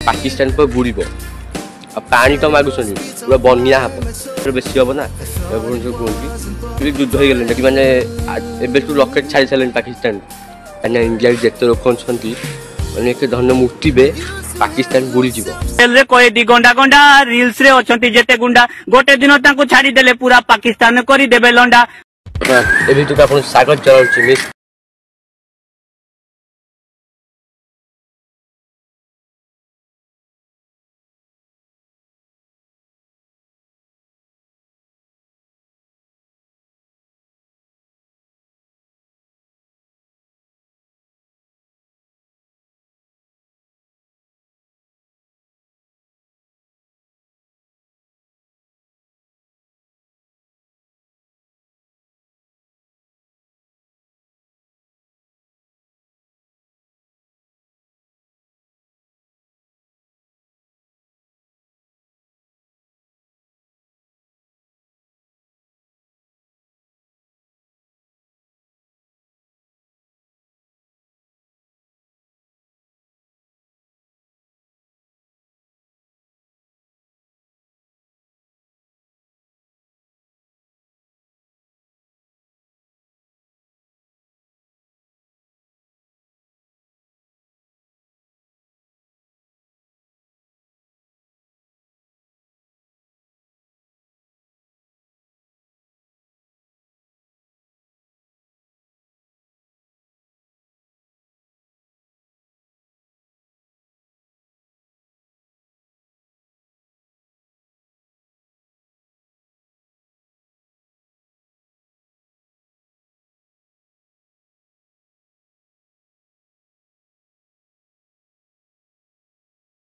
पाकिस्तान पर बुड़ब पानी तो मागुन पूरा बनिया हम बेसी हम ना कहते युद्ध हो गले कि मैंने एवं रकेट छाड़ी सारे पाकिस्तान कहीं इंडिया जिते लोक अच्छा धन मुक्तिबे पाकिस्तान बुड़ी जीव कई गंडा गंडा रिल्स रे अछंती जेते गुंडा गोटे दिन तांको छाड़ी देले पूरा पाकिस्तान करी देबे लंडा एबे तो आपण स्वागत जनाउछि मिस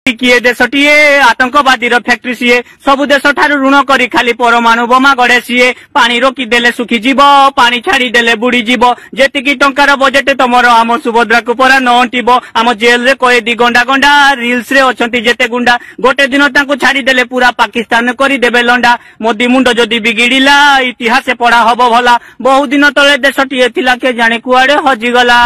किए देशटीए आतंकवादी फैक्ट्री सीए सबु देश ठारू ऋण करी खाली परमाणु बोमा गड़े सीए पानी रोकी देले सुखी जीव पानी छाड़ी देले बुड़ी जीव जेतिकी टंकार बजेट तमर आम सुभद्रा को परा न अंटिब आम जेल रे कैदी गंडा गंडा रिल्स रे अछंती जेते गुंडा गोटे दिन तांको छाड़ी देले पूरा पाकिस्तान करी देबे लंडा मोदी मुंड जदि बिगिड़िला इतिहास पढ़ा हब भला बहु दिन तले देशटीए थिला के जाने कुआड़े हजिगला।